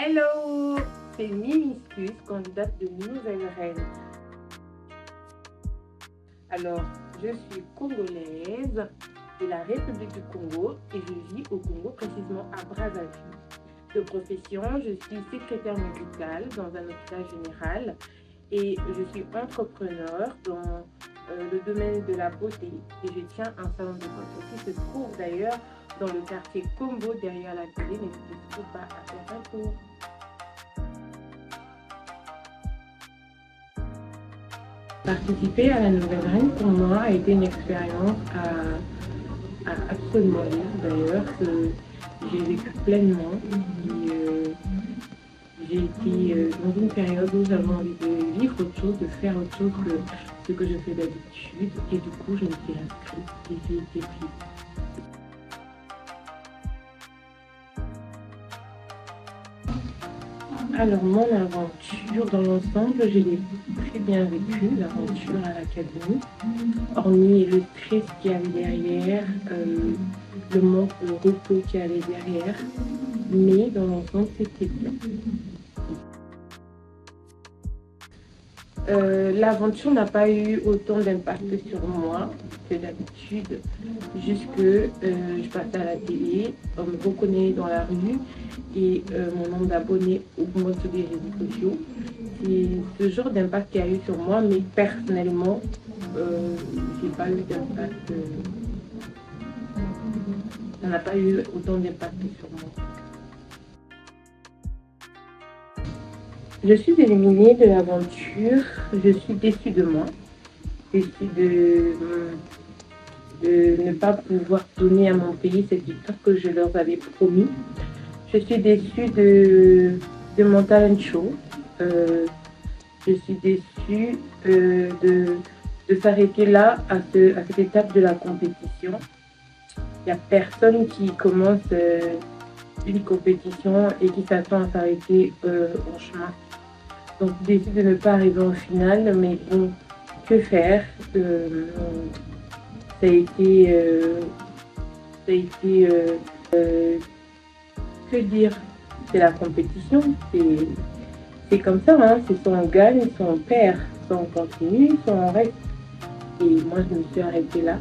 Hello, c'est Mimiscus, candidate de Nouvelle Reine. Alors, je suis congolaise de la République du Congo et je vis au Congo, précisément à Brazzaville. De profession, je suis secrétaire médicale dans un hôpital général et je suis entrepreneur dans le domaine de la beauté et je tiens un salon de beauté qui se trouve d'ailleurs dans le quartier Combo derrière la télé. N'hésitez pas à faire un tour. Participer à la Nouvelle Reine pour moi a été une expérience à absolument vivre d'ailleurs, que j'ai vécu pleinement. J'ai été dans une période où j'avais envie de vivre autre chose, de faire autre chose que ce que je fais d'habitude et du coup je me suis inscrite et j'ai été prise. Alors, mon aventure dans l'ensemble, je l'ai très bien vécue, l'aventure à l'académie, hormis le stress qu'il y avait derrière, le manque de repos qu'il y avait derrière, mais dans l'ensemble, c'était bien. L'aventure n'a pas eu autant d'impact sur moi que d'habitude, jusque je passais à la télé, on me reconnaît dans la rue et mon nombre d'abonnés augmente sur les réseaux sociaux. C'est ce genre d'impact qu'il y a eu sur moi, mais personnellement, j'ai pas eu d'impact. Ça n'a pas eu autant d'impact sur moi. Je suis éliminée de l'aventure, je suis déçue de moi, déçue de ne pas pouvoir donner à mon pays cette victoire que je leur avais promis. Je suis déçue de mon talent show. Je suis déçue de s'arrêter là, à cette étape de la compétition. Il n'y a personne qui commence une compétition et qui s'attend à s'arrêter en chemin. Donc, j'ai décidé de ne pas arriver en finale, mais bon, que faire? Ça a été, que dire? C'est la compétition, c'est comme ça, hein? C'est soit on gagne, soit on perd, soit on continue, soit on reste. Et moi, je me suis arrêtée là.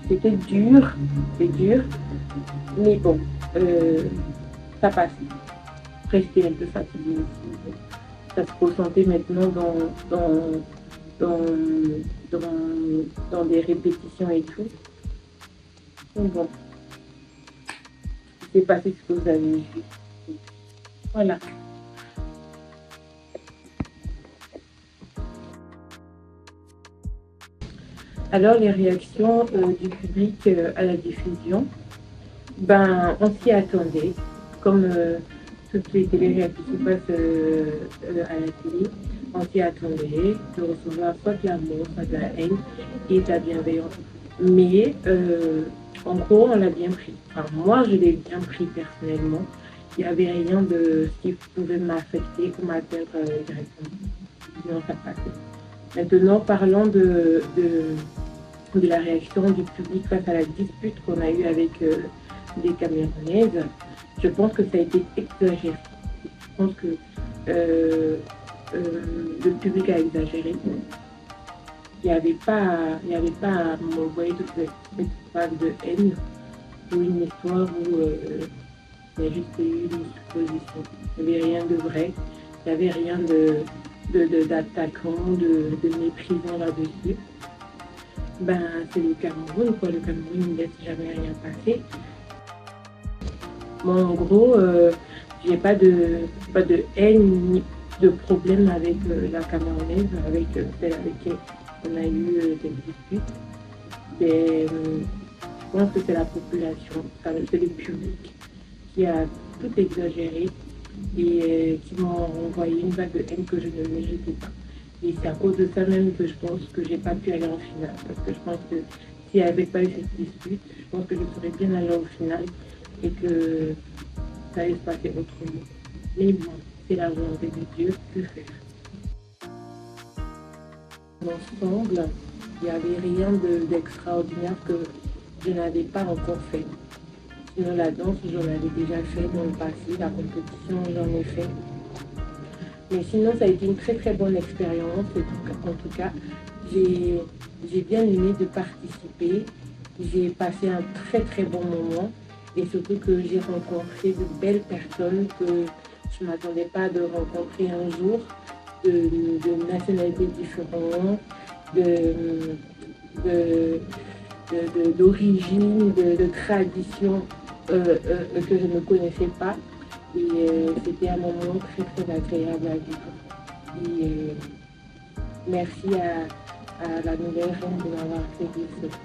C'était dur, c'est dur, mais bon, ça passe. Rester un peu fatigué aussi. Ça se ressentait maintenant dans des répétitions et tout. Donc bon, c'est passé ce que vous avez vu. Voilà. Alors les réactions du public à la diffusion, ben on s'y attendait, comme toutes les télé-réalités qui passent à la télé, on s'y attendait de recevoir soit de l'amour, soit de la haine et de la bienveillance. Mais en gros, on l'a bien pris. Enfin, moi, je l'ai bien pris personnellement. Il n'y avait rien de ce qui pouvait m'affecter ou m'atteindre directement. Sinon, ça passait. Maintenant, parlons de la réaction du public face à la dispute qu'on a eue avec des Camerounaises. Je pense que ça a été exagéré. Je pense que le public a exagéré. Il n'y avait pas à m'envoyer toute cette vague de haine ou une histoire où il y a juste eu une supposition. Il n'y avait rien de vrai, il n'y avait rien d'attaquant, de méprisant là-dessus. Ben, c'est le Cameroun, quoi. Le Cameroun ne laisse jamais rien passer. Bon, en gros, j'ai pas de haine ni de problème avec la Camerounaise, avec celle avec qui on a eu des disputes. Mais je pense que c'est la population, c'est le public qui a tout exagéré et qui m'ont envoyé une vague de haine que je ne méritais pas. Et c'est à cause de ça même que je pense que j'ai pas pu aller en finale. Parce que je pense que s'il n'y avait pas eu cette dispute, je pense que je serais bien allée en finale et que ça allait se passer autrement. Mais bon, c'est la volonté de Dieu, que faire? Ensemble, il n'y avait rien d'extraordinaire que je n'avais pas encore fait. Sinon, la danse, j'en avais déjà fait dans le passé, la compétition, j'en ai fait. Mais sinon, ça a été une très très bonne expérience. En tout cas, j'ai bien aimé de participer. J'ai passé un très très bon moment et surtout que j'ai rencontré de belles personnes que je ne m'attendais pas de rencontrer un jour, de nationalités différentes, de, de, d'origine, de traditions que je ne connaissais pas. Et c'était un moment très très agréable à vivre. Et merci à la nouvelle reine de m'avoir fait vivre